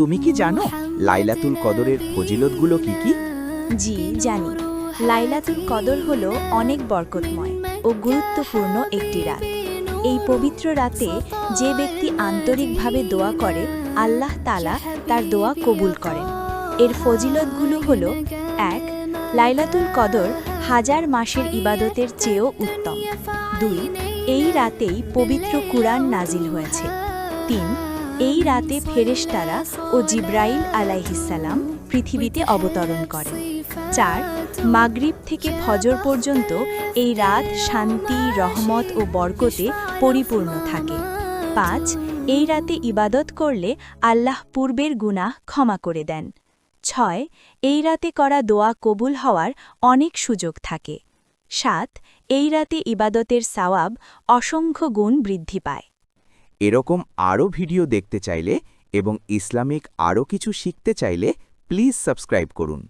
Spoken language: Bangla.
তুমি কি জানো লাইলাতুল কদরের ফজিলতগুলো কি কি? জি জানি। লাইলাতুল কদর হলো অনেক বরকতময় ও গুরুত্বপূর্ণ একটি রাত। এই পবিত্র রাতে যে ব্যক্তি আন্তরিকভাবে দোয়া করে আল্লাহ তাআলা তার দোয়া কবুল করেন। এর ফজিলতগুলো হলো: ১. লাইলাতুল কদর হাজার মাসের ইবাদতের চেয়েও উত্তম। ২. এই রাতেই পবিত্র কুরআন নাজিল হয়েছে। ৩. এই রাতে ফেরেশতারা ও জিবরাইল আলাইহিসসালাম পৃথিবীতে অবতরণ করেন। ৪. মাগরিব থেকে ফজর পর্যন্ত এই রাত শান্তি, রহমত ও বরকতে পরিপূর্ণ থাকে। ৫. এই রাতে ইবাদত করলে আল্লাহ পূর্বের গুনাহ ক্ষমা করে দেন। ৬. এই রাতে করা দোয়া কবুল হওয়ার অনেক সুযোগ থাকে। ৭. এই রাতে ইবাদতের সওয়াব অসংখ্য গুণ বৃদ্ধি পায়। এরকম আরও ভিডিও দেখতে চাইলে এবং ইসলামিক আরও কিছু শিখতে চাইলে প্লিজ সাবস্ক্রাইব করুন।